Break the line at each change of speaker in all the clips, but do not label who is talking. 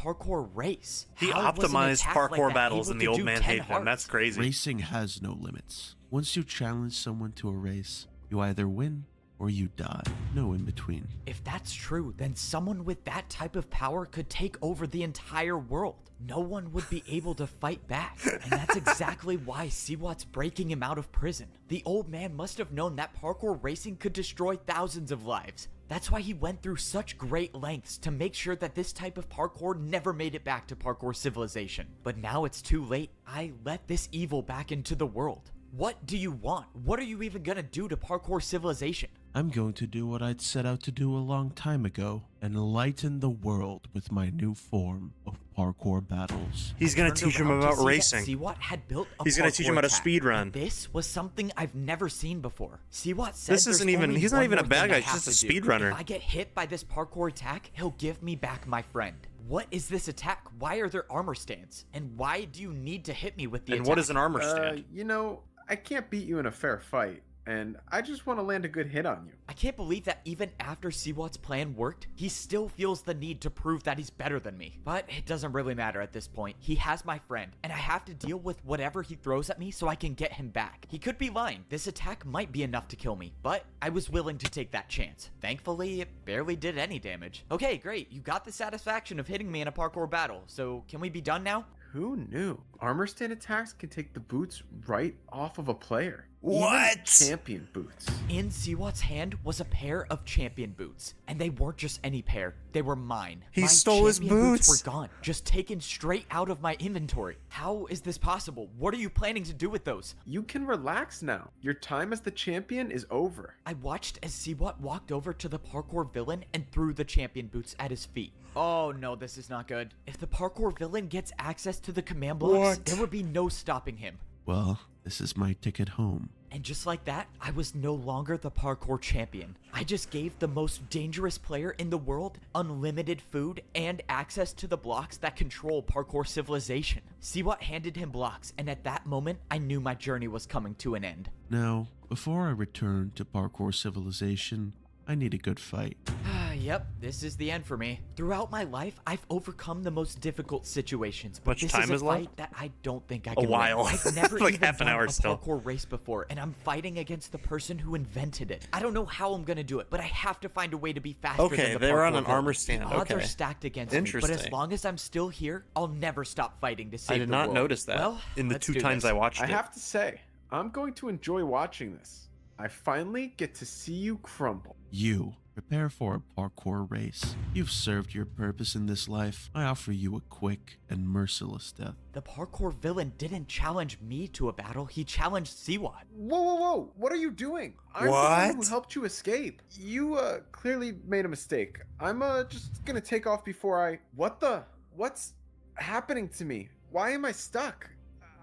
parkour race?
He
How was an
optimized
attack
parkour
like that
battles
able
and the
to
old
do
man
10
hated them. That's
hearts?
crazy.
Racing has no limits. Once you challenge someone to a race, you either win or you die. No in between.
If that's true, then someone with that type of power could take over the entire world. No one would be able to fight back. And that's exactly why Siwat's breaking him out of prison. The old man must have known that parkour racing could destroy thousands of lives. That's why he went through such great lengths to make sure that this type of parkour never made it back to parkour civilization. But now it's too late. I let this evil back into the world. What do you want? What are you even gonna do to parkour civilization?
I'm going to do what I'd set out to do a long time ago, enlighten the world with my new form of parkour battles.
He's gonna teach him about racing.
Siwat had built a
He's gonna teach him how to
attack.
speed run.
This was something I've never seen before. Siwat said
This isn't even, he's not even a bad guy, he's just a speedrunner.
If I get hit by this parkour attack, he'll give me back my friend. What is this attack? Why are there armor stands? And why do you need to hit me with the
And
attack?
what is an armor stand?
You know, I can't beat you in a fair fight, and I just want to land a good hit on you.
I can't believe that even after Siwat's plan worked, he still feels the need to prove that he's better than me. But it doesn't really matter at this point. He has my friend, and I have to deal with whatever he throws at me so I can get him back. He could be lying. This attack might be enough to kill me, but I was willing to take that chance. Thankfully, it barely did any damage. Okay, great. You got the satisfaction of hitting me in a parkour battle, so can we be done now?
Who knew? Armor stand attacks can take the boots right off of a player.
What?
Even champion boots.
In Siwat's hand was a pair of champion boots, and they weren't just any pair, they were mine.
He
My
stole his
champion
boots.
were gone, just taken straight out of my inventory. How is this possible? What are you planning to do with those?
You can relax now. Your time as the champion is over.
I watched as Siwat walked over to the parkour villain and threw the champion boots at his feet. Oh no, this is not good. If the parkour villain gets access to the command blocks, there would be no stopping him.
Well, this is my ticket home.
And just like that, I was no longer the parkour champion. I just gave the most dangerous player in the world unlimited food and access to the blocks that control parkour civilization. Siwat handed him blocks, and at that moment, I knew my journey was coming to an end.
Now, before I return to parkour civilization, I need a good fight.
Yep, this is the end for me. Throughout my life, I've overcome the most difficult situations, but
Much
this
time
is a
is left?
fight that I don't think I can
while.
win. I've never
Like
even
half an
done
hour
a
still.
parkour race before, and I'm fighting against the person who invented it. I don't know how I'm gonna do it, but I have to find a way to be faster
Okay,
than the
they were on
parkour
an
villain.
armor stand,
The odds are
okay.
stacked against me, but as
Interesting.
long as I'm still here, I'll never stop fighting to save
I did
the
not
world.
notice that
Well,
in the
let's
2
do
times
this.
I watched
I
it.
have to say, I'm going to enjoy watching this. I finally get to see you crumble.
You, prepare for a parkour race. You've served your purpose in this life. I offer you a quick and merciless death.
The parkour villain didn't challenge me to a battle, he challenged Siwat.
Whoa, whoa, whoa. What are you doing? I'm the
What?
one who helped you escape. You, clearly made a mistake. I'm, just gonna take off before I... What's happening to me? Why am I stuck?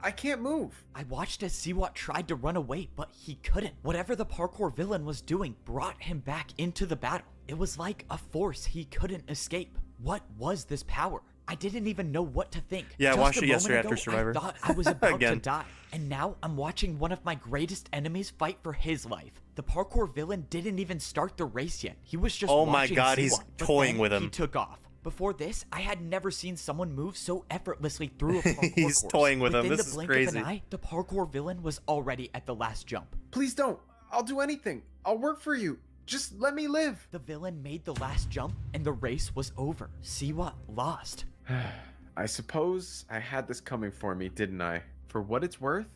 I can't move.
I watched as Siwat tried to run away, but he couldn't. Whatever the parkour villain was doing brought him back into the battle. It was like a force he couldn't escape. What was this power? I didn't even know what to think.
Yeah, I
Just
watched
a
it yesterday
moment
after
ago,
Survivor.
I thought I was about to
Again.
die. And now I'm watching one of my greatest enemies fight for his life. The parkour villain didn't even start the race yet. He was just
Oh my
watching
God, he's
Siwat, but
toying
then
with him.
He took off. Before this, I had never seen someone move so effortlessly through a parkour
He's
course.
toying with him.
Within
This
the
is
blink
crazy.
Of an eye, the parkour villain was already at the last jump.
Please don't. I'll do anything. I'll work for you. Just let me live.
The villain made the last jump, and the race was over. Siwat lost.
I suppose I had this coming for me, didn't I? For what it's worth,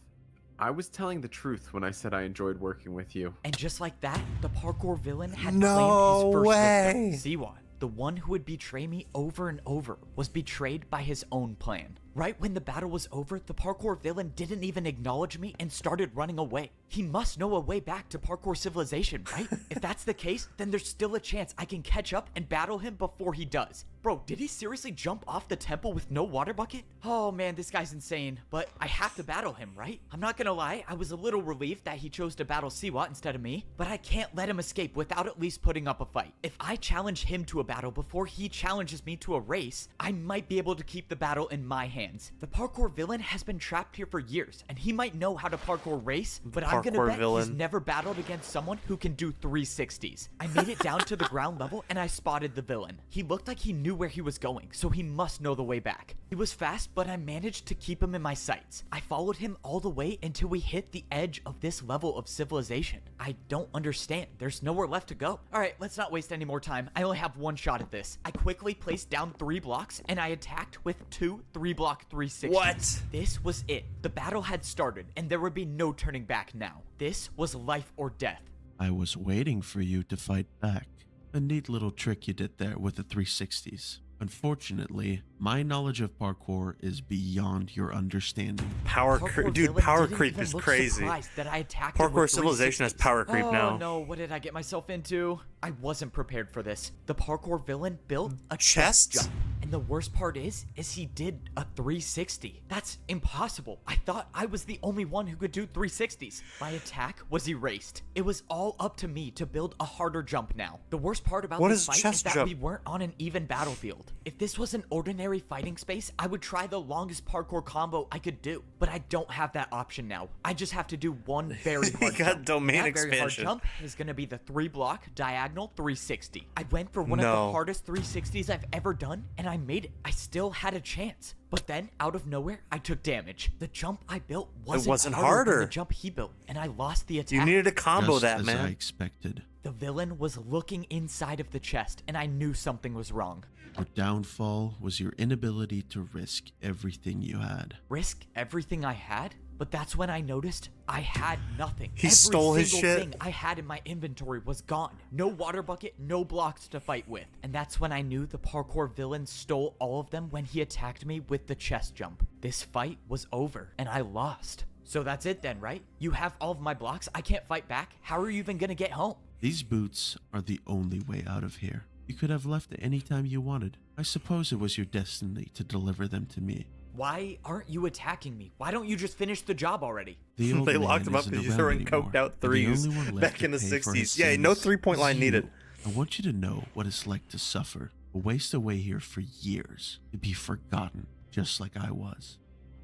I was telling the truth when I said I enjoyed working with you.
And just like that, the parkour villain had
No
claimed his first
way.
victim. Siwat, the one who would betray me over and over, was betrayed by his own plan. Right when the battle was over, the parkour villain didn't even acknowledge me and started running away. He must know a way back to parkour civilization, right? If that's the case, then there's still a chance I can catch up and battle him before he does. Bro, did he seriously jump off the temple with no water bucket? Oh man, this guy's insane, but I have to battle him, right? I'm not gonna lie, I was a little relieved that he chose to battle Siwat instead of me, but I can't let him escape without at least putting up a fight. If I challenge him to a battle before he challenges me to a race, I might be able to keep the battle in my hands. The parkour villain has been trapped here for years, and he might know how to parkour race, but I I'm gonna
parkour
bet
villain.
he's never battled against someone who can do 360s. I made it down to the ground level and I spotted the villain. He looked like he knew where he was going, so he must know the way back. He was fast, but I managed to keep him in my sights. I followed him all the way until we hit the edge of this level of civilization. I don't understand. There's nowhere left to go. All right, let's not waste any more time. I only have one shot at this. I quickly placed down 3 blocks and I attacked with 2 3-block 360s.
What?
This was it. The battle had started and there would be no turning back now. This was life or death.
I was waiting for you to fight back. A neat little trick you did there with the 360s. Unfortunately, my knowledge of parkour is beyond your understanding.
Power creep, dude. Power creep is crazy. Parkour Civilization has power creep now.
Oh no, what did I get myself into? I wasn't prepared for this. The parkour villain built a
Chest
jump. And the worst part is he did a 360. That's impossible. I thought I was the only one who could do 360s. My attack was erased. It was all up to me to build a harder jump now. The worst part about this fight is that we weren't on an even battlefield. If this was an ordinary fighting space, I would try the longest parkour combo I could do. But I don't have that option now. I just have to do one very hard
He got
jump.
domain
That
expansion.
very hard jump is going to be the 3-block diagonal 360. I went for one of the hardest 360s I've ever done, and I made it. I still had a chance. But then, out of nowhere, I took damage. The jump I built wasn't harder than the jump he built, and I lost the attack.
You needed to combo
Just
that,
as
man.
I expected.
The villain was looking inside of the chest, and I knew something was wrong.
Your downfall was your inability to risk everything you had.
Risk everything I had? But that's when I noticed I had nothing.
He stole his
Every
shit.
single thing I had in my inventory was gone. No water bucket, no blocks to fight with. And that's when I knew the parkour villain stole all of them when he attacked me with the chest jump. This fight was over, and I lost. So that's it then, right? You have all of my blocks, I can't fight back. How are you even gonna get home?
These boots are the only way out of here. You could have left at any time you wanted. I suppose it was your destiny to deliver them to me.
Why aren't you attacking me? Why don't you just finish the job already?
The old
They
man
locked him up
isn't
because he's
around
throwing
anymore,
coked out
and the
threes
only one left
back
to
in the
pay for
60s.
his
Yeah, no
sins
3-point
is
line
you.
needed.
I want you to know what it's like to suffer, to waste away here for years, to be forgotten, just like I was.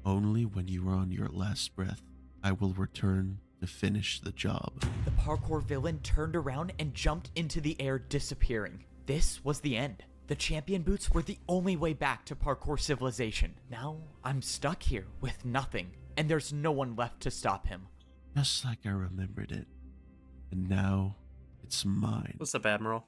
Only when you are on your last breath, I will return to finish the job.
The parkour villain turned around and jumped into the air, disappearing. This was the end. The champion boots were the only way back to parkour civilization. Now I'm stuck here with nothing, and there's no one left to stop him.
Just like I remembered it. And now, it's mine.
What's up, Admiral?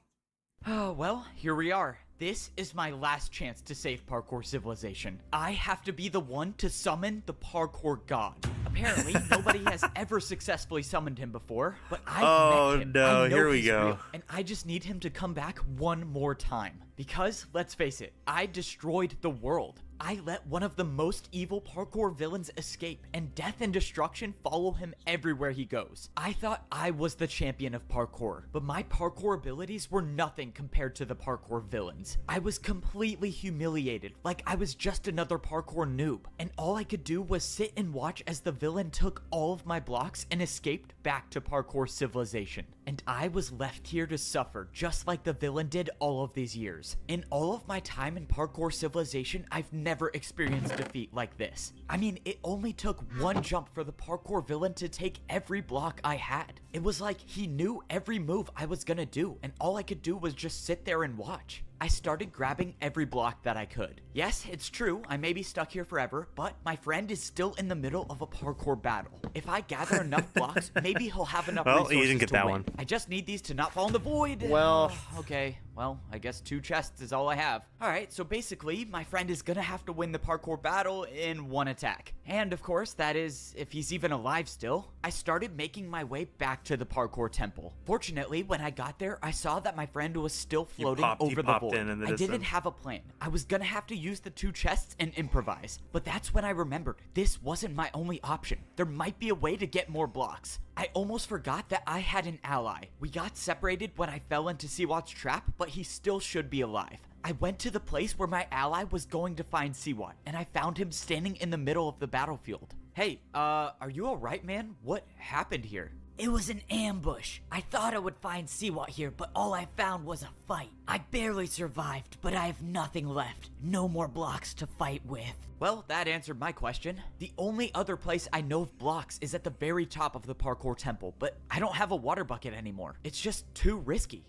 Oh, well, here we are. This is my last chance to save parkour civilization. I have to be the one to summon the parkour god. Apparently, nobody has ever successfully summoned him before, but I've met him.
no,
I know
here we
he's
go.
real, and I just need him to come back one more time. Because, let's face it, I destroyed the world. I let one of the most evil parkour villains escape, and death and destruction follow him everywhere he goes. I thought I was the champion of parkour, but my parkour abilities were nothing compared to the parkour villains. I was completely humiliated, like I was just another parkour noob, and all I could do was sit and watch as the villain took all of my blocks and escaped back to parkour civilization. And I was left here to suffer just like the villain did all of these years. In all of my time in parkour civilization, I've never experienced defeat like this. I mean, it only took one jump for the parkour villain to take every block I had. It was like he knew every move I was gonna do, and all I could do was just sit there and watch. I started grabbing every block that I could. Yes, it's true, I may be stuck here forever, but my friend is still in the middle of a parkour battle. If I gather enough blocks, maybe he'll have enough
Well,
resources
you didn't get
to
that
win.
one.
I just need these to not fall in the void.
Well-
Okay, well, I guess 2 chests is all I have. Alright, so basically, my friend is gonna have to win the parkour battle in 1 attack. And of course, that is, if he's even alive still. I started making my way back to the parkour temple. Fortunately, when I got there, I saw that my friend was still floating over the
popped
void.
in the
I didn't
distance.
have a plan. I was gonna have to use the 2 chests and improvise. But that's when I remembered this wasn't my only option. There might be a way to get more blocks. I almost forgot that I had an ally. We got separated when I fell into Siwat's trap, but he still should be alive. I went to the place where my ally was going to find Siwat, and I found him standing in the middle of the battlefield. Hey, are you alright, man? What happened here?
It was an ambush. I thought I would find Siwat here, but all I found was a fight. I barely survived, but I have nothing left. No more blocks to fight with.
Well, that answered my question. The only other place I know of blocks is at the very top of the parkour temple, but I don't have a water bucket anymore. It's just too risky.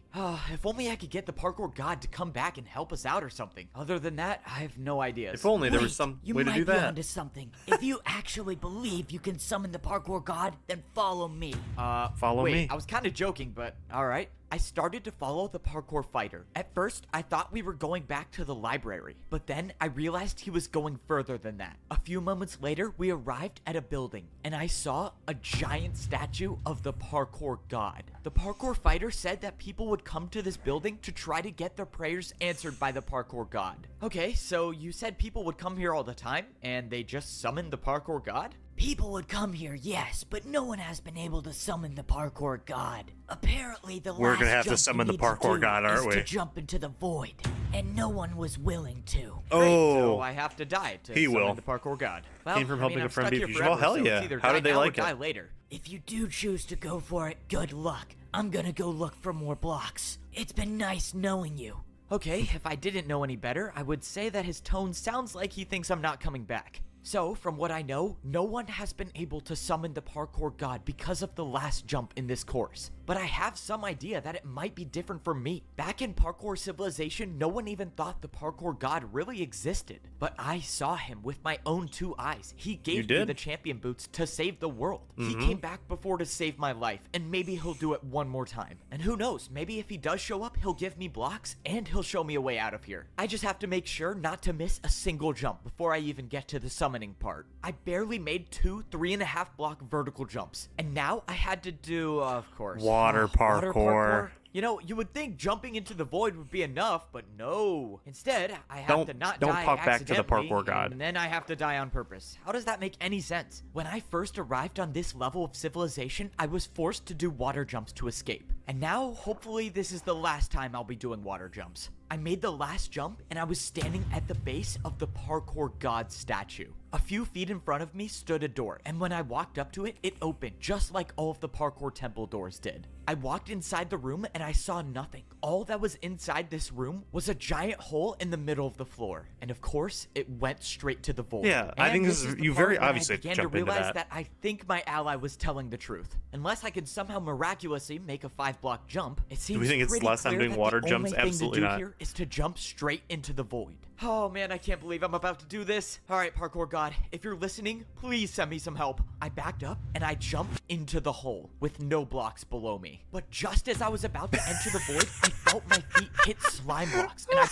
If only I could get the parkour god to come back and help us out or something. Other than that, I have no ideas.
If only there was some way to do
You might be
that.
onto something. If you actually believe you can summon the parkour god, then follow me.
Follow
wait,
me.
I was kind of joking, but alright. I started to follow the parkour fighter. At first, I thought we were going back to the library, but then I realized he was going further than that. A few moments later, we arrived at a building, and I saw a giant statue of the parkour god. The parkour fighter said that people would come to this building to try to get their prayers answered by the parkour god. Okay, so you said people would come here all the time, and they just summoned the parkour god?
People would come here, yes, but no one has been able to summon the parkour god. Apparently, the
We're
last
gonna have to
jump
summon
we
the
need to
parkour
do
god, aren't
is
we?
to jump into the void, and no one was willing to.
Great, so
Oh,
I have to die to
He
summon
will.
the parkour god. Well,
Came from helping a
I'm
friend
stuck
be
here
fugitive. Well,
forever,
hell
so
yeah.
it's either
How
die
did they
now or
like it?
die later.
If you do choose to go for it, good luck. I'm gonna go look for more blocks. It's been nice knowing you.
Okay, if I didn't know any better, I would say that his tone sounds like he thinks I'm not coming back. So, from what I know, no one has been able to summon the parkour god because of the last jump in this course. But I have some idea that it might be different for me. Back in Parkour Civilization, no one even thought the parkour god really existed. But I saw him with my own 2 eyes. He gave me the champion boots to save the world. He came back before to save my life, and maybe he'll do it one more time. And who knows, maybe if he does show up, he'll give me blocks, and he'll show me a way out of here. I just have to make sure not to miss a single jump before I even get to the summoning part. I barely made 2 3.5 block vertical jumps, and now I had to do, of course,
Water parkour.
You know, you would think jumping into the void would be enough, but no. Instead, I have to not die
pop back to the
accidentally,
parkour god.
and then I have to die on purpose. How does that make any sense? When I first arrived on this level of civilization, I was forced to do water jumps to escape. And now, hopefully, this is the last time I'll be doing water jumps. I made the last jump, and I was standing at the base of the parkour god statue. A few feet in front of me stood a door, and when I walked up to it, it opened, just like all of the parkour temple doors did. I walked inside the room, and I saw nothing. All that was inside this room was a giant hole in the middle of the floor, and of course, it went straight to the void.
Yeah, I
And
think
this
this is
the
you
part
very
when
obviously
I began
jump
to
into
realize
that.
I think my ally was telling the truth. Unless I could somehow miraculously make a 5-block jump, it seems
we think it's
pretty
less time
clear
doing
that
water
the
jumps?
only thing
Absolutely
to do
not.
here is to jump straight into the void. Oh man, I can't believe I'm about to do this. All right, parkour god, if you're listening, please send me some help. I backed up and I jumped into the hole with no blocks below me. But just as I was about to enter the void, I felt my feet hit slime blocks, and I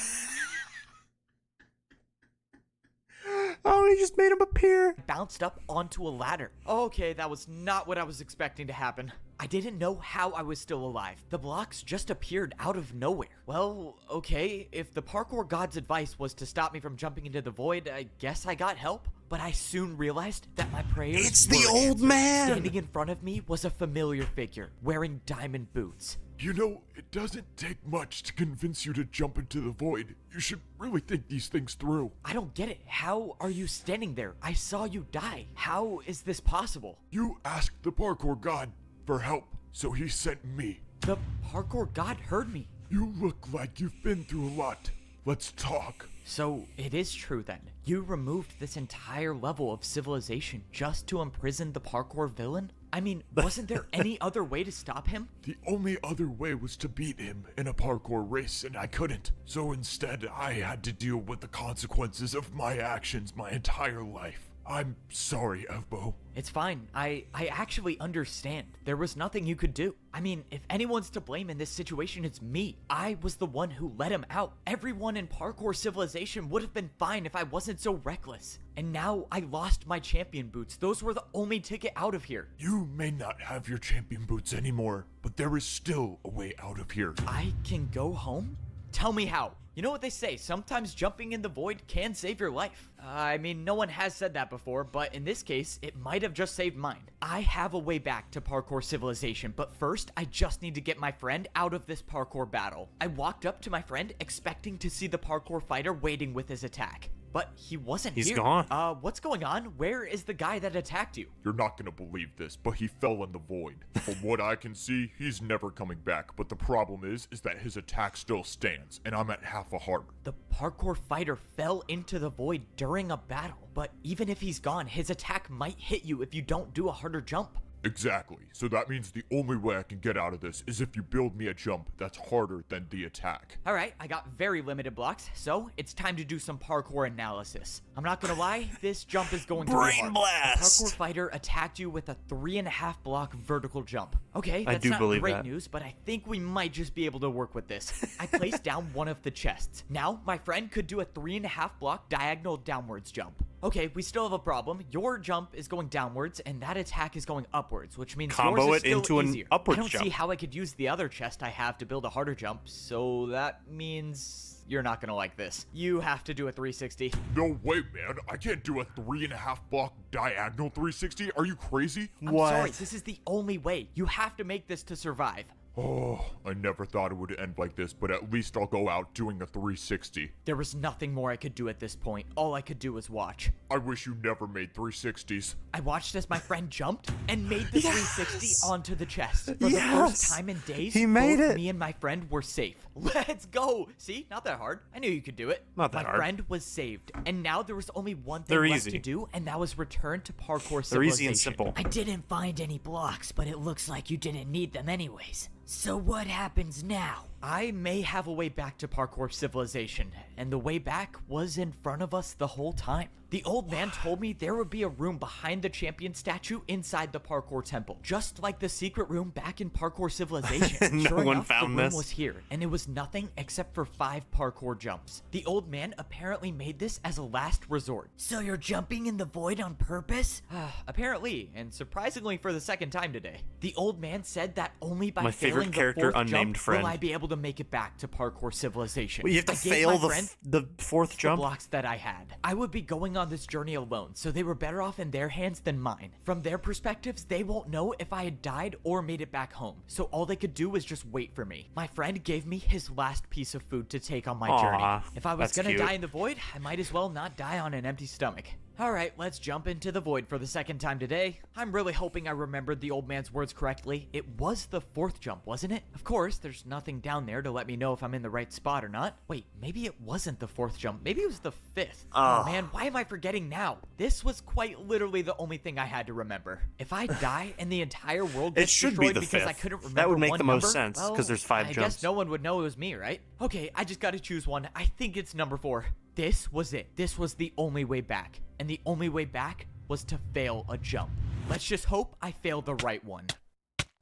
Oh, he just made him appear.
bounced up onto a ladder. Okay, that was not what I was expecting to happen. I didn't know how I was still alive. The blocks just appeared out of nowhere. Well, okay, if the parkour god's advice was to stop me from jumping into the void, I guess I got help. But I soon realized that my prayers
It's the
were
old
answered.
man!
Standing in front of me was a familiar figure, wearing diamond boots.
You know, it doesn't take much to convince you to jump into the void. You should really think these things through.
I don't get it. How are you standing there? I saw you die. How is this possible?
You asked the parkour god for help, so he sent me.
The parkour god heard me.
You look like you've been through a lot. Let's talk.
So, it is true then. You removed this entire level of civilization just to imprison the parkour villain? I mean, wasn't there any other way to stop him?
The only other way was to beat him in a parkour race, and I couldn't. So instead, I had to deal with the consequences of my actions my entire life. I'm sorry, Evbo.
It's fine. I actually understand. There was nothing you could do. I mean, if anyone's to blame in this situation, it's me. I was the one who let him out. Everyone in parkour civilization would have been fine if I wasn't so reckless. And now I lost my champion boots. Those were the only ticket out of here.
You may not have your champion boots anymore, but there is still a way out of here.
I can go home? Tell me how. You know what they say, sometimes jumping in the void can save your life. I mean, no one has said that before, but in this case, it might have just saved mine. I have a way back to parkour civilization, but first, I just need to get my friend out of this parkour battle. I walked up to my friend, expecting to see the parkour fighter waiting with his attack. but he wasn't
He's
here.
gone.
What's going on? Where is the guy that attacked you?
You're not gonna believe this, but he fell in the void. From what I can see, he's never coming back, but the problem is that his attack still stands, and I'm at half a heart.
The parkour fighter fell into the void during a battle, but even if he's gone, his attack might hit you if you don't do a harder jump.
Exactly. So that means the only way I can get out of this is if you build me a jump that's harder than the attack.
All right, I got very limited blocks, so it's time to do some parkour analysis. I'm not gonna lie, this jump is going to be
Brain
hard.
blast!
The parkour fighter attacked you with a 3.5 block vertical jump. Okay,
I
that's
do
not
believe
great
that.
news, but I think we might just be able to work with this. I placed down one of the chests. Now, my friend could do a 3.5 block diagonal downwards jump. Okay, we still have a problem. Your jump is going downwards, and that attack is going upwards, which means
Combo
yours is
it
still
into an
easier.
upward
I don't see
jump.
how I could use the other chest I have to build a harder jump, so that means you're not gonna like this. You have to do a 360.
No way, man. I can't do a 3.5 block diagonal 360. Are you crazy?
I'm sorry, this is the only way. You have to make this to survive.
Oh, I never thought it would end like this, but at least I'll go out doing a 360.
There was nothing more I could do at this point. All I could do was watch.
I wish you never made 360s.
I watched as my friend jumped and made the 360 onto the chest. For the
Yes!
first time in days,
He made
both
it!
me and my friend were safe. Let's go! See? Not that hard. I knew you could do it.
Not that
my
hard.
friend was saved, and now there was only one thing
They're
left
easy.
to do, and that was return to parkour
They're easy
civilization.
and simple.
I didn't find any blocks, but it looks like you didn't need them anyways. So what happens now?
I may have a way back to parkour civilization, and the way back was in front of us the whole time. The old man told me there would be a room behind the champion statue inside the parkour temple, just like the secret room back in parkour civilization.
No
Sure
one
enough,
found
the room
this.
was here, and it was nothing except for 5 parkour jumps. The old man apparently made this as a last resort.
So you're jumping in the void on purpose?
Apparently, and surprisingly for the second time today. The old man said that only by
My favorite
failing
character,
the 4th
unnamed
jump
friend.
will I be able to make it back to parkour civilization.
Well, you have to
I gave
fail
my
the
friend
the fourth
the
jump.
blocks that I had. I would be going on this journey alone, so they were better off in their hands than mine. From their perspectives, they won't know if I had died or made it back home, so all they could do was just wait for me. My friend gave me his last piece of food to take on my
Aw,
journey. If I was
that's
gonna
cute.
die in the void, I might as well not die on an empty stomach. Alright, let's jump into the void for the second time today. I'm really hoping I remembered the old man's words correctly. It was the 4th jump, wasn't it? Of course, there's nothing down there to let me know if I'm in the right spot or not. Wait, maybe it wasn't the 4th jump. Maybe it was the 5th. Oh man, why am I forgetting now? This was quite literally the only thing I had to remember. If I die and the entire world
It
gets
should be
destroyed
the
because I
5th.
couldn't remember
That would make
one
the most
number,
sense, 'cause
well,
there's 5
I
jumps.
guess no one would know it was me, right? Okay, I just gotta choose one. I think it's number 4. This was it. This was the only way back. And the only way back was to fail a jump. Let's just hope I failed the right one.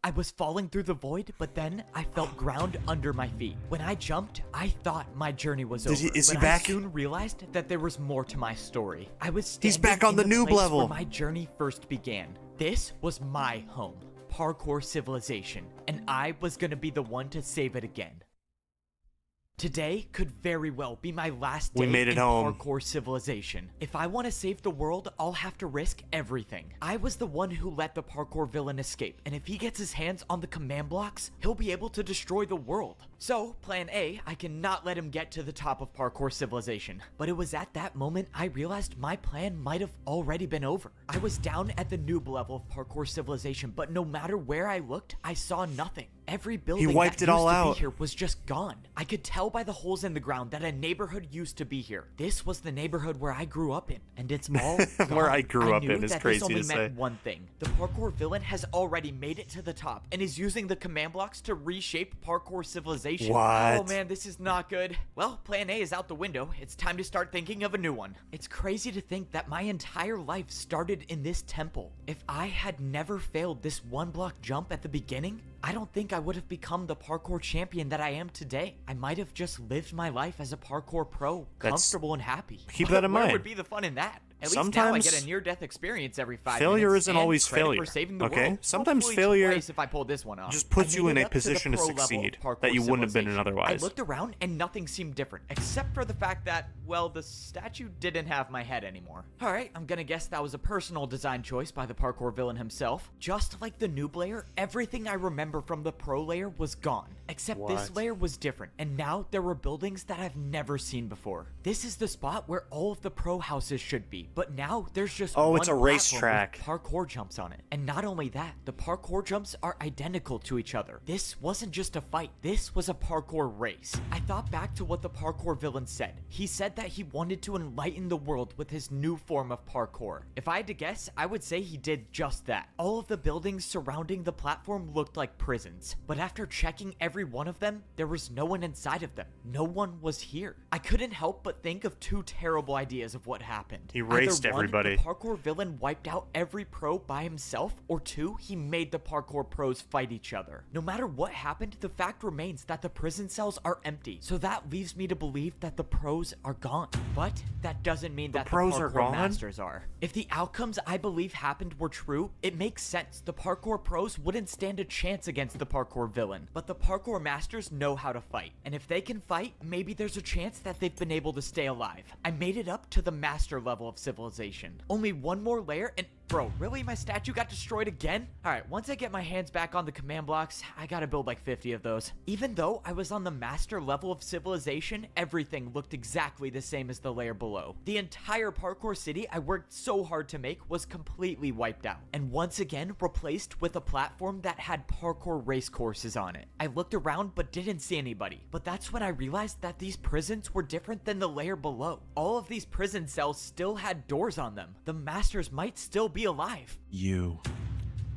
I was falling through the void, but then I felt ground under my feet. When I jumped, I thought my journey was over.
Is he
but
back?
I soon realized that there was more to my story. I was
He's
standing
back on
in
the noob
place
level.
where my journey first began. This was my home, parkour civilization, and I was gonna be the one to save it again. Today could very well be my last day
We made it
in
home.
parkour civilization. If I want to save the world, I'll have to risk everything. I was the one who let the parkour villain escape, and if he gets his hands on the command blocks, he'll be able to destroy the world. So, plan A, I cannot let him get to the top of parkour civilization. But it was at that moment I realized my plan might have already been over. I was down at the noob level of parkour civilization, but no matter where I looked, I saw nothing. Every building
wiped
that
it all
used to
out.
be here was just gone. I could tell by the holes in the ground that a neighborhood used to be here. This was the neighborhood where I grew up in, and it's all
Where
gone.
I grew up
knew
in is
that
crazy
this only
to
meant
say.
one thing. The parkour villain has already made it to the top and is using the command blocks to reshape parkour civilization.
What?
Oh man, this is not good. Well, plan A is out the window. It's time to start thinking of a new one. It's crazy to think that my entire life started in this temple. If I had never failed this 1-block jump at the beginning, I don't think I would have become the parkour champion that I am today. I might have just lived my life as a parkour pro, comfortable and happy.
Keep
But
that in
where
mind.
would be the fun in that? At least now I
Sometimes
get a near-death experience every 5
failure
minutes.
isn't
and
always
credit
failure,
For saving the
okay?
world.
Sometimes
Hopefully
failure
twice if I pull this one off.
just puts
I
you
made
in
it
a
up to the
position to
pro level of
succeed
parkour
that you wouldn't have been in
civilization.
otherwise.
I looked around and nothing seemed different, except for the fact that, well, the statue didn't have my head anymore. Alright, I'm gonna guess that was a personal design choice by the parkour villain himself. Just like the noob layer, everything I remember from the pro layer was gone, Except this
What?
layer was different, and now there were buildings that I've never seen before. This is the spot where all of the pro houses should be, but now there's just
Oh,
one
it's a
platform
racetrack.
with parkour jumps on it. And not only that, the parkour jumps are identical to each other. This wasn't just a fight, this was a parkour race. I thought back to what the parkour villain said. He said that he wanted to enlighten the world with his new form of parkour. If I had to guess, I would say he did just that. All of the buildings surrounding the platform looked like prisons, but after checking every one of them, there was no one inside of them. No one was here. I couldn't help but think of two terrible ideas of what happened.
He raced
Either one,
everybody.
the parkour villain wiped out every pro by himself, or two, he made the parkour pros fight each other. No matter what happened, the fact remains that the prison cells are empty, so that leaves me to believe that the pros are gone. But that doesn't mean that the
pros are
parkour
gone?
masters are. If the outcomes I believe happened were true, it makes sense. The parkour pros wouldn't stand a chance against the parkour villain, but the parkour masters know how to fight. And if they can fight, maybe there's a chance that they've been able to stay alive. I made it up to the master level of civilization. Only one more layer and bro, really? My statue got destroyed again? Alright, once I get my hands back on the command blocks, I gotta build like 50 of those. Even though I was on the master level of civilization, everything looked exactly the same as the layer below. The entire parkour city I worked so hard to make was completely wiped out, and once again replaced with a platform that had parkour race courses on it. I looked around but didn't see anybody, but that's when I realized that these prisons were different than the layer below. All of these prison cells still had doors on them. The masters might still be alive.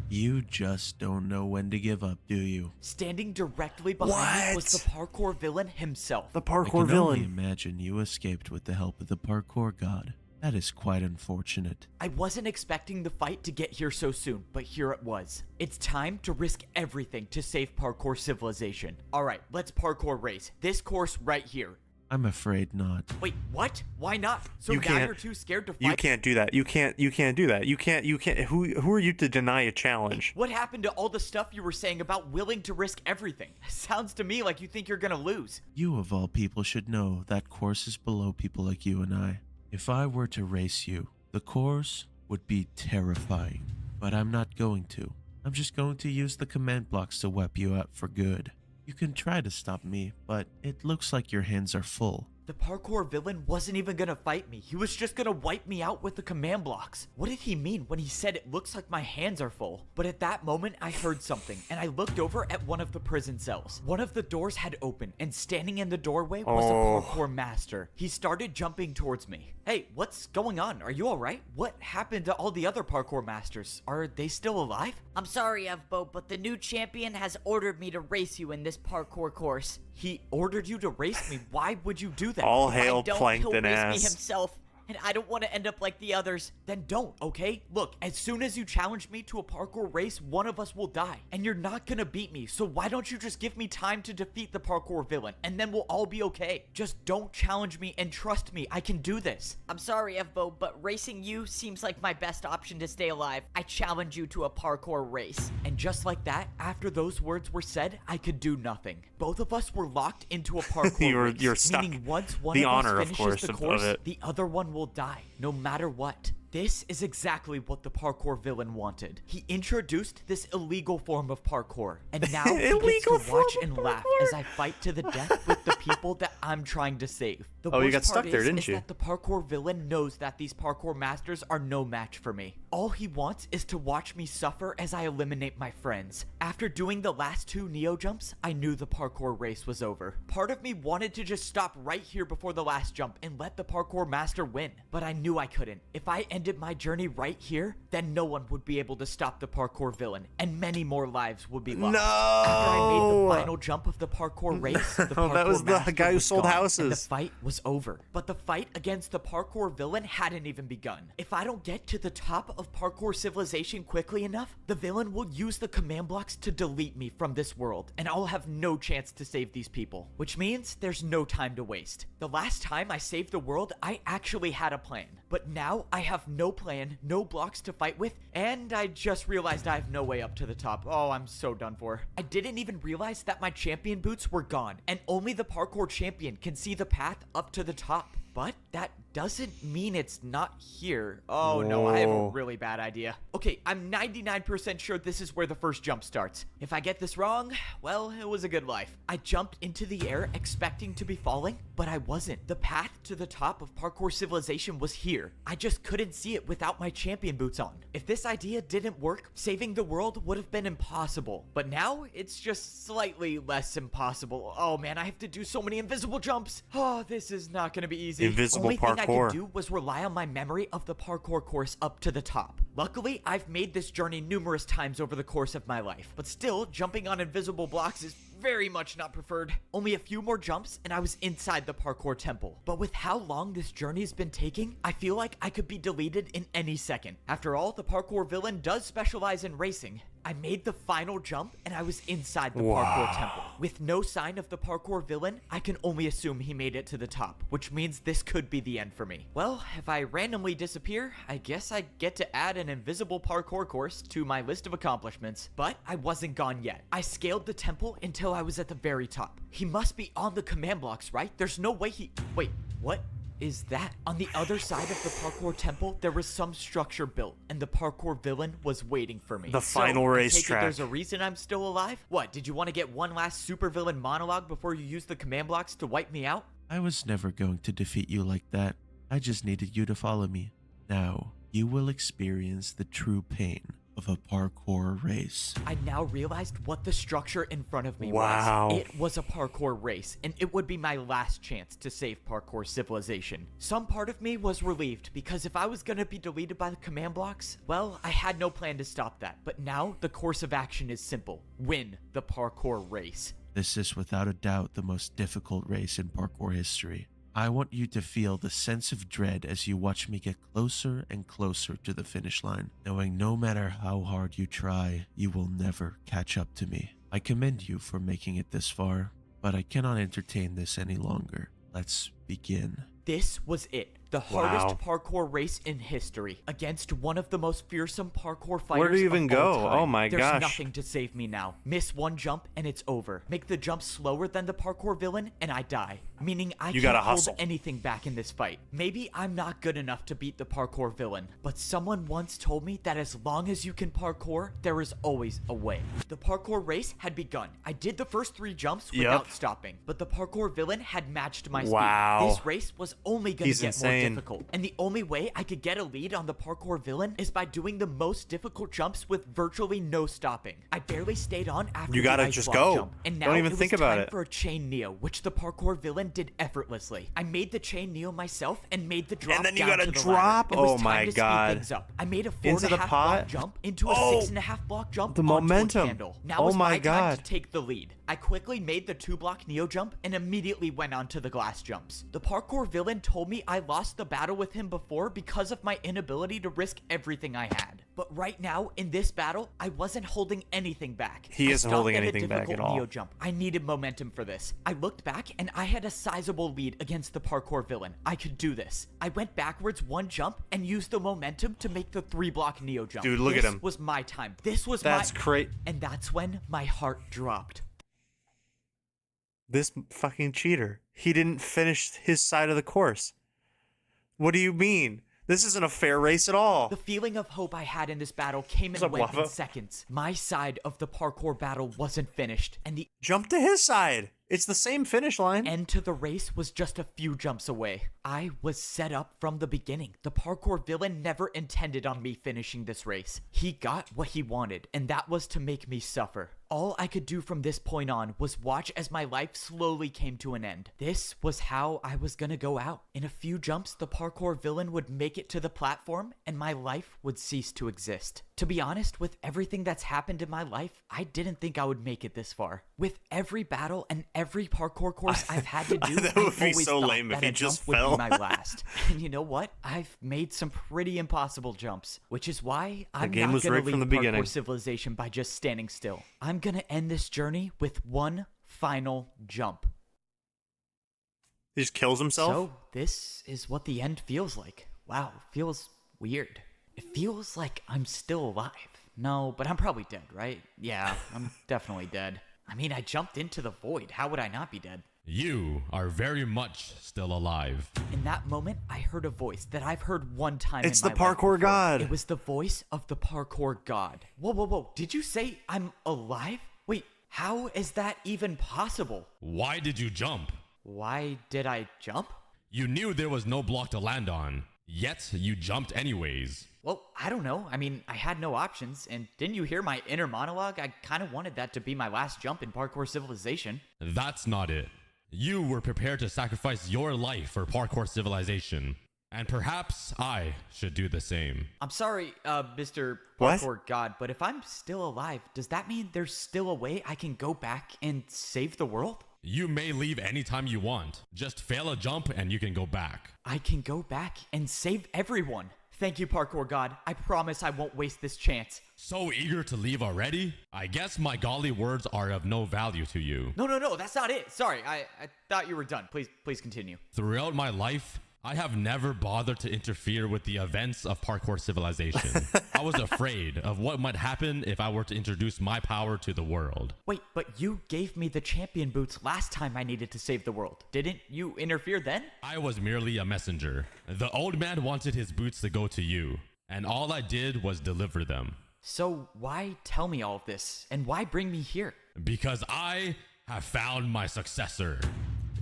You just don't know when to give up, do you?
Standing directly behind me was the parkour villain himself.
The
I
parkour
can only
villain.
imagine you escaped with the help of the parkour god. That is quite unfortunate.
I wasn't expecting the fight to get here so soon, but here it was. It's time to risk everything to save parkour civilization. Alright, let's parkour race. This course right here.
I'm afraid not.
Wait, what? Why not? So
You
now
can't-
you're too scared to fight?
You can't do that. You can't do that. You can't. Who are you to deny a challenge?
What happened to all the stuff you were saying about willing to risk everything? Sounds to me like you think you're gonna lose.
You of all people should know that course is below people like you and I. If I were to race you, the course would be terrifying. But I'm not going to. I'm just going to use the command blocks to wipe you out for good. You can try to stop me, but it looks like your hands are full.
The parkour villain wasn't even gonna fight me. He was just gonna wipe me out with the command blocks. What did he mean when he said it looks like my hands are full? But at that moment, I heard something, and I looked over at one of the prison cells. One of the doors had opened, and standing in the doorway was a parkour master. He started jumping towards me. Hey, what's going on? Are you alright? What happened to all the other parkour masters? Are they still alive?
I'm sorry, Evbo, but the new champion has ordered me to race you in this parkour course.
He ordered you to race me. Why would you do that?
All
If I
hail
don't,
Plankton
he'll race
ass.
me himself, and I don't want to end up like the others.
Then don't, okay? Look, as soon as you challenge me to a parkour race, one of us will die. And you're not gonna beat me, so why don't you just give me time to defeat the parkour villain, and then we'll all be okay. Just don't challenge me and trust me, I can do this.
I'm sorry, Evbo, but racing you seems like my best option to stay alive. I challenge you to a parkour race.
And just like that, after those words were said, I could do nothing. Both of us were locked into a parkour race.
You're stuck.
Meaning once one
The
of
honor,
us
of
finishes
course,
the
of
course,
it.
the other one will die, no matter what. This is exactly what the parkour villain wanted. He introduced this illegal form of parkour, and now he gets
Illegal
to
form
watch
of
and laugh
parkour?
as I fight to the death with the people that I'm trying to save. The
Oh, you
worst
got stuck
part
there,
is
didn't you?
that the parkour villain knows that these parkour masters are no match for me. All he wants is to watch me suffer as I eliminate my friends. After doing the last two Neo jumps, I knew the parkour race was over. Part of me wanted to just stop right here before the last jump and let the parkour master win, but I knew I couldn't. If I ended my journey right here, then no one would be able to stop the parkour villain, and many more lives would be lost.
No!
After I made the final jump of the parkour race, the parkour
that was the
master
guy who
was
sold
gone,
houses.
and the fight was over. But the fight against the parkour villain hadn't even begun. If I don't get to the top of parkour civilization quickly enough, the villain will use the command blocks to delete me from this world, and I'll have no chance to save these people. Which means there's no time to waste. The last time I saved the world, I actually had a plan. But now I have no plan, no blocks to fight with, and I just realized I have no way up to the top. Oh, I'm so done for. I didn't even realize that my champion boots were gone, and only the parkour champion can see the path up to the top. But that doesn't mean it's not here. Oh no, I have a
Whoa.
really bad idea. Okay, I'm 99% sure this is where the first jump starts. If I get this wrong, well, it was a good life. I jumped into the air expecting to be falling, but I wasn't. The path to the top of Parkour Civilization was here. I just couldn't see it without my champion boots on. If this idea didn't work, saving the world would have been impossible. But now, it's just slightly less impossible. Oh man, I have to do so many invisible jumps. Oh, this is not gonna be easy.
Invisible
Only thing I
parkour.
could do was rely on my memory of the parkour course up to the top. Luckily, I've made this journey numerous times over the course of my life, but still, jumping on invisible blocks is very much not preferred. Only a few more jumps and I was inside the parkour temple. But with how long this journey's been taking, I feel like I could be deleted in any second. After all, the parkour villain does specialize in racing. I made the final jump and I was inside the parkour temple. With no sign of the parkour villain, I can only assume he made it to the top, which means this could be the end for me. Well, if I randomly disappear, I guess I get to add an invisible parkour course to my list of accomplishments. But I wasn't gone yet. I scaled the temple until I was at the very top. He must be on the command blocks, right? There's no way he... Wait, what is that? On the other side of the parkour temple, there was some structure built, and the parkour villain was waiting for me.
The final racetrack.
There's a reason I'm still alive? What, did you want to get one last supervillain monologue before you use the command blocks to wipe me out?
I was never going to defeat you like that. I just needed you to follow me. Now, you will experience the true pain of a parkour race.
I now realized what the structure in front of me
Wow.
was. It was a parkour race, and it would be my last chance to save Parkour Civilization. Some part of me was relieved, because if I was gonna be deleted by the command blocks, well, I had no plan to stop that. But now, the course of action is simple. Win the parkour race.
This is without a doubt the most difficult race in parkour history. I want you to feel the sense of dread as you watch me get closer and closer to the finish line, knowing no matter how hard you try, you will never catch up to me. I commend you for making it this far, but I cannot entertain this any longer. Let's begin.
This was it. The hardest parkour race in history against one of the most fearsome parkour fighters.
Where do you even
of all
go?
time.
Oh my
There's
gosh.
nothing to save me now. Miss one jump and it's over. Make the jump slower than the parkour villain and I die. Meaning I
You
can't
gotta
hold
hustle.
anything back in this fight. Maybe I'm not good enough to beat the parkour villain, but someone once told me that as long as you can parkour, there is always a way. The parkour race had begun. I did the first 3 jumps without stopping, but the parkour villain had matched my
Wow.
speed. This race was only gonna
He's
get
insane.
more difficult, and the only way I could get a lead on the parkour villain is by doing the most difficult jumps with virtually no stopping. I barely stayed on after
You
the
gotta
ice
just
block
go.
jump, and now
Don't even
it
think
was
about
time
it.
for a chain neo, which the parkour villain did effortlessly. I made the chain neo myself and made the drop.
And then you
down
gotta
to the
drop?
ladder. It was
Oh
time
my
to speed
God.
things up. I made a
Into the
4.5
pot?
block jump into a
Oh,
6.5 block jump
the
onto
momentum.
a candle. Now
Oh
is
my
my time
God.
to take the lead. I quickly made the 2-block neo jump and immediately went on to the glass jumps. The parkour villain told me I lost the battle with him before because of my inability to risk everything I had. But right now, in this battle, I wasn't holding anything back.
He
I
isn't
stopped
holding
at a
anything back at
difficult
all.
Neo jump. I needed momentum for this. I looked back and I had a sizable lead against the parkour villain. I could do this. I went backwards 1 jump and used the momentum to make the 3-block neo jump.
Dude, look at him.
This was my time. This was
That's
my...
great.
And that's when my heart dropped.
This fucking cheater. He didn't finish his side of the course. What do you mean? This isn't a fair race at all.
The feeling of hope I had in this battle came
What's
and
up,
went in
Lava?
seconds. My side of the parkour battle wasn't finished, and the
Jump to his side. It's the same finish line.
end to the race was just a few jumps away. I was set up from the beginning. The parkour villain never intended on me finishing this race. He got what he wanted, and that was to make me suffer. All I could do from this point on was watch as my life slowly came to an end. This was how I was gonna go out. In a few jumps, the parkour villain would make it to the platform, and my life would cease to exist. To be honest, with everything that's happened in my life, I didn't think I would make it this far. With every battle and every parkour course I've had to do,
That
I
would be
always
so
thought
lame if
that
he
a
just
jump would
fell.
be my last. And you know what? I've made some pretty impossible jumps, which is why I'm
game
not
was
gonna
rigged
leave
from the
Parkour
beginning.
Civilization by just standing still. I'm gonna end this journey with one final jump.
He just kills himself?
So, this is what the end feels like. Wow, feels weird. It feels like I'm still alive. No, but I'm probably dead, right? Yeah, I'm definitely dead. I mean, I jumped into the void. How would I not be dead?
You are very much still alive.
In that moment, I heard a voice that I've heard one time
It's
in
the
my life
parkour
before.
god.
It was the voice of the parkour god. Whoa, whoa, whoa. Did you say I'm alive? Wait, how is that even possible?
Why did you jump?
Why did I jump?
You knew there was no block to land on, yet you jumped anyways.
Well, I don't know. I mean, I had no options, and didn't you hear my inner monologue? I kind of wanted that to be my last jump in Parkour Civilization.
That's not it. You were prepared to sacrifice your life for Parkour Civilization, and perhaps I should do the same.
I'm sorry, Mr.
What?
Parkour God, but if I'm still alive, does that mean there's still a way I can go back and save the world?
You may leave anytime you want. Just fail a jump and you can go back.
I can go back and save everyone. Thank you, Parkour God. I promise I won't waste this chance.
So eager to leave already? I guess my golly words are of no value to you.
No, that's not it. Sorry, I thought you were done. Please continue.
Throughout my life, I have never bothered to interfere with the events of Parkour Civilization. I was afraid of what might happen if I were to introduce my power to the world.
Wait, but you gave me the champion boots last time I needed to save the world. Didn't you interfere then?
I was merely a messenger. The old man wanted his boots to go to you, and all I did was deliver them.
So why tell me all of this? And why bring me here?
Because I have found my successor.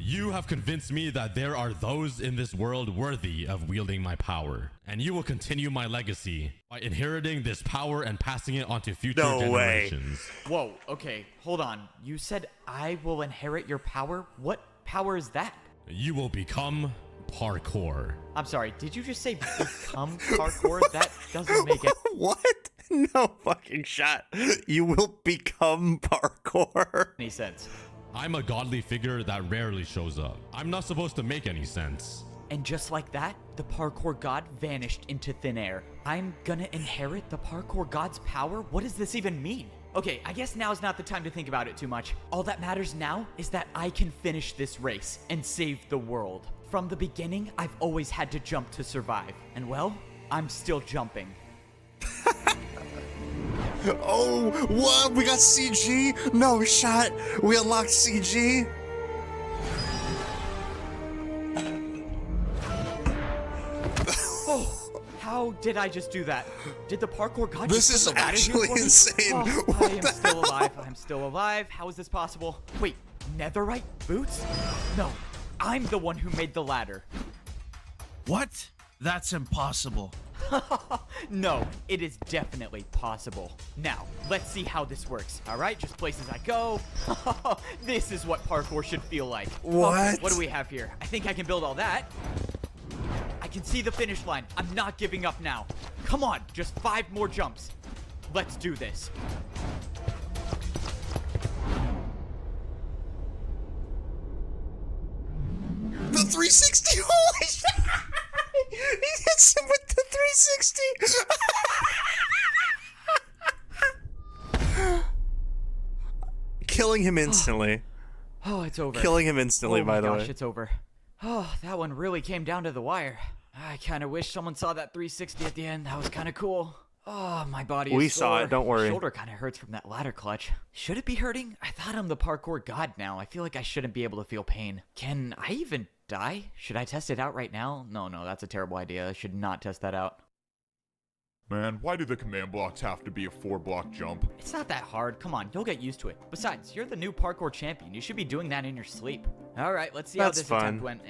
You have convinced me that there are those in this world worthy of wielding my power, and you will continue my legacy by inheriting this power and passing it on to future
No way.
generations.
Whoa, okay, hold on. You said I will inherit your power? What power is that?
You will become parkour.
I'm sorry, did you just say become parkour? That doesn't make it.
What? No fucking shot. You will become parkour.
Any sense.
I'm a godly figure that rarely shows up. I'm not supposed to make any sense.
And just like that, the parkour god vanished into thin air. I'm gonna inherit the parkour god's power? What does this even mean? Okay, I guess now's not the time to think about it too much. All that matters now is that I can finish this race and save the world. From the beginning, I've always had to jump to survive. And well, I'm still jumping.
Oh, what? We got CG? No shot. We unlocked CG.
Oh, how did I just do that? Did the parkour god
This
just
is
put the ladder here
actually
for me?
insane.
Oh,
What
I am still alive. I'm still alive. How is this possible? Wait, netherite boots? No, I'm the one who made the ladder.
What? That's impossible.
No, it is definitely possible. Now, let's see how this works. All right, just places I go. This is what parkour should feel like.
What?
Okay, what do we have here? I think I can build all that. I can see the finish line. I'm not giving up now. Come on, just 5 more jumps. Let's do this.
The 360. Holy shit. He hits him with the 360. Killing him instantly.
Oh, it's over.
Killing him instantly,
oh
by the
my gosh,
way.
it's over. Oh, that one really came down to the wire. I kind of wish someone saw that 360 at the end. That was kind of cool. Oh, my body is
We saw
sore.
it, don't worry.
My shoulder kind of hurts from that ladder clutch. Should it be hurting? I thought I'm the parkour god now. I feel like I shouldn't be able to feel pain. Can I even die? Should I test it out right now? No, that's a terrible idea. I should not test that out.
Man, why do the command blocks have to be a 4-block jump?
It's not that hard. Come on, you'll get used to it. Besides, you're the new parkour champion. You should be doing that in your sleep. All right, let's see how
That's
this
fun.
attempt went.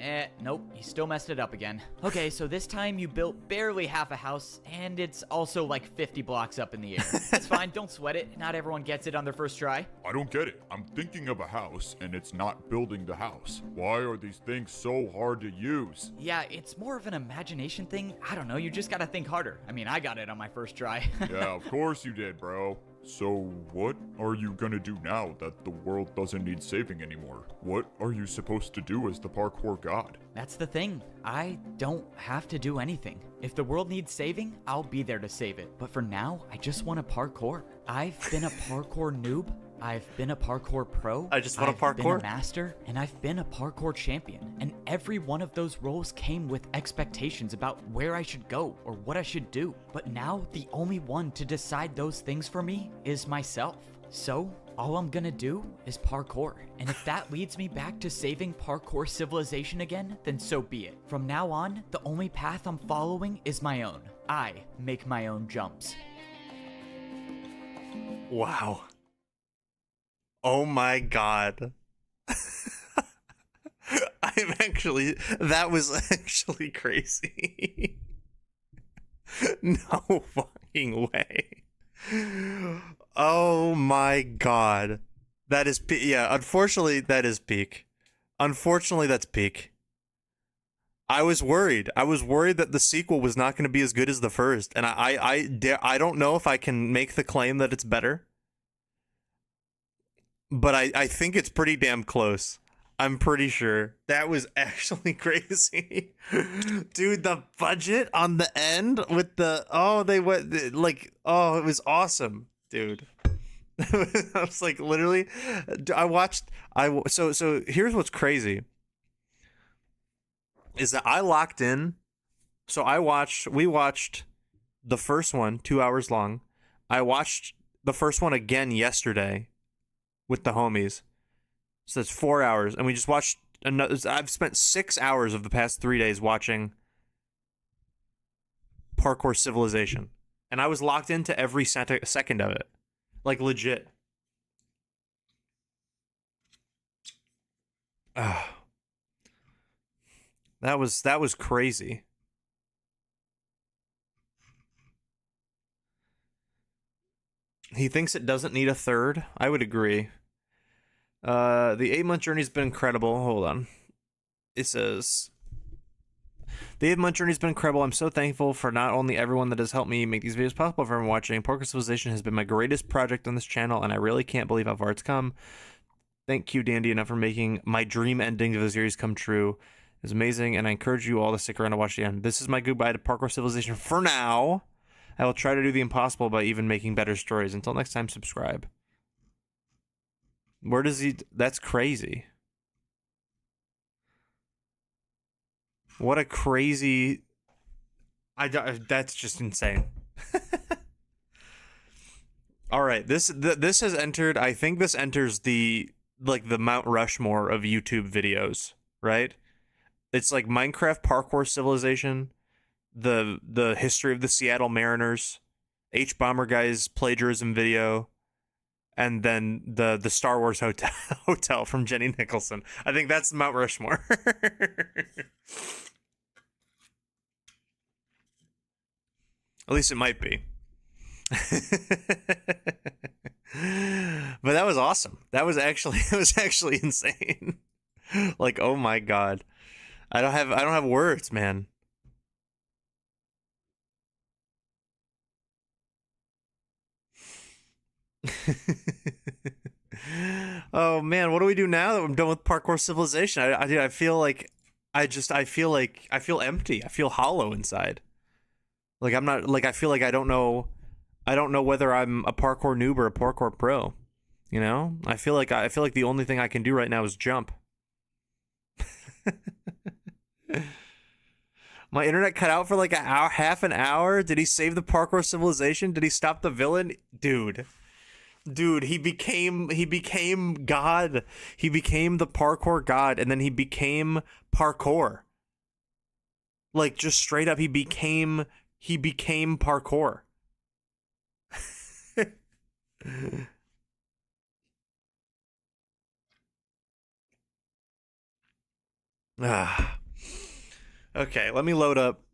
Nope, you still messed it up again. Okay, so this time you built barely half a house, and it's also like 50 blocks up in the air. It's fine, don't sweat it. Not everyone gets it on their first try.
I don't get it. I'm thinking of a house, and it's not building the house. Why are these things so hard to use?
Yeah, it's more of an imagination thing. I don't know, you just gotta think harder. I mean, I got it on my first try.
Yeah, of course you did, bro. So, what are you gonna do now that the world doesn't need saving anymore? What are you supposed to do as the parkour god?
That's the thing. I don't have to do anything. If the world needs saving, I'll be there to save it. But for now, I just want to parkour. I've been a parkour noob. I've been a parkour pro.
I just want to
I've been
parkour.
a master, and I've been a parkour champion. And every one of those roles came with expectations about where I should go or what I should do. But now, the only one to decide those things for me is myself. So, all I'm gonna do is parkour. And if that leads me back to saving parkour civilization again, then so be it. From now on, the only path I'm following is my own. I make my own jumps.
Wow. Oh my god. That was actually crazy. No fucking way. Oh my god. That is yeah, unfortunately that is peak. Unfortunately that's peak. I was worried. I was worried that the sequel was not going to be as good as the first, and I don't know if I can make the claim that it's better. But I think it's pretty damn close. I'm pretty sure. That was actually crazy. Dude, the budget on the end with the they went like it was awesome, dude. I was like literally so here's what's crazy is that I locked in. So we watched the first one 2 hours long. I watched the first one again yesterday with the homies. So that's 4 hours. And we just watched another. I've spent 6 hours of the past 3 days watching Parkour Civilization. And I was locked into every second of it. Like legit. That was crazy. He thinks it doesn't need a third. I would agree. The 8-month journey's been incredible. Hold on. It says, the 8-month journey's been incredible. I'm so thankful for not only everyone that has helped me make these videos possible, for everyone watching. Parkour Civilization has been my greatest project on this channel, and I really can't believe how far it's come. Thank you, Dandy, enough for making my dream ending of the series come true. It's amazing, and I encourage you all to stick around to watch the end. This is my goodbye to Parkour Civilization for now. I will try to do the impossible by even making better stories. Until next time, subscribe. Where does he... That's crazy. What a crazy... That's just insane. All right, this has entered... I think this enters the Mount Rushmore of YouTube videos, right? It's like Minecraft Parkour Civilization, the history of the Seattle Mariners, H Bomber Guy's plagiarism video, and then the Star Wars hotel from Jenny Nicholson. I think that's Mount Rushmore. At least it might be. But that was awesome. It was actually insane. Like, oh my god. I don't have words, man. Oh man, what do we do now that I'm done with Parkour Civilization? I feel like I feel empty. I feel hollow inside. Like I'm not like I feel like I don't know whether I'm a parkour noob or a parkour pro. You know? I feel like the only thing I can do right now is jump. My internet cut out for like an hour, half an hour. Did he save the Parkour Civilization? Did he stop the villain? Dude, he became God. He became the parkour god, and then he became parkour. Like just straight up, he became parkour. Okay, let me load up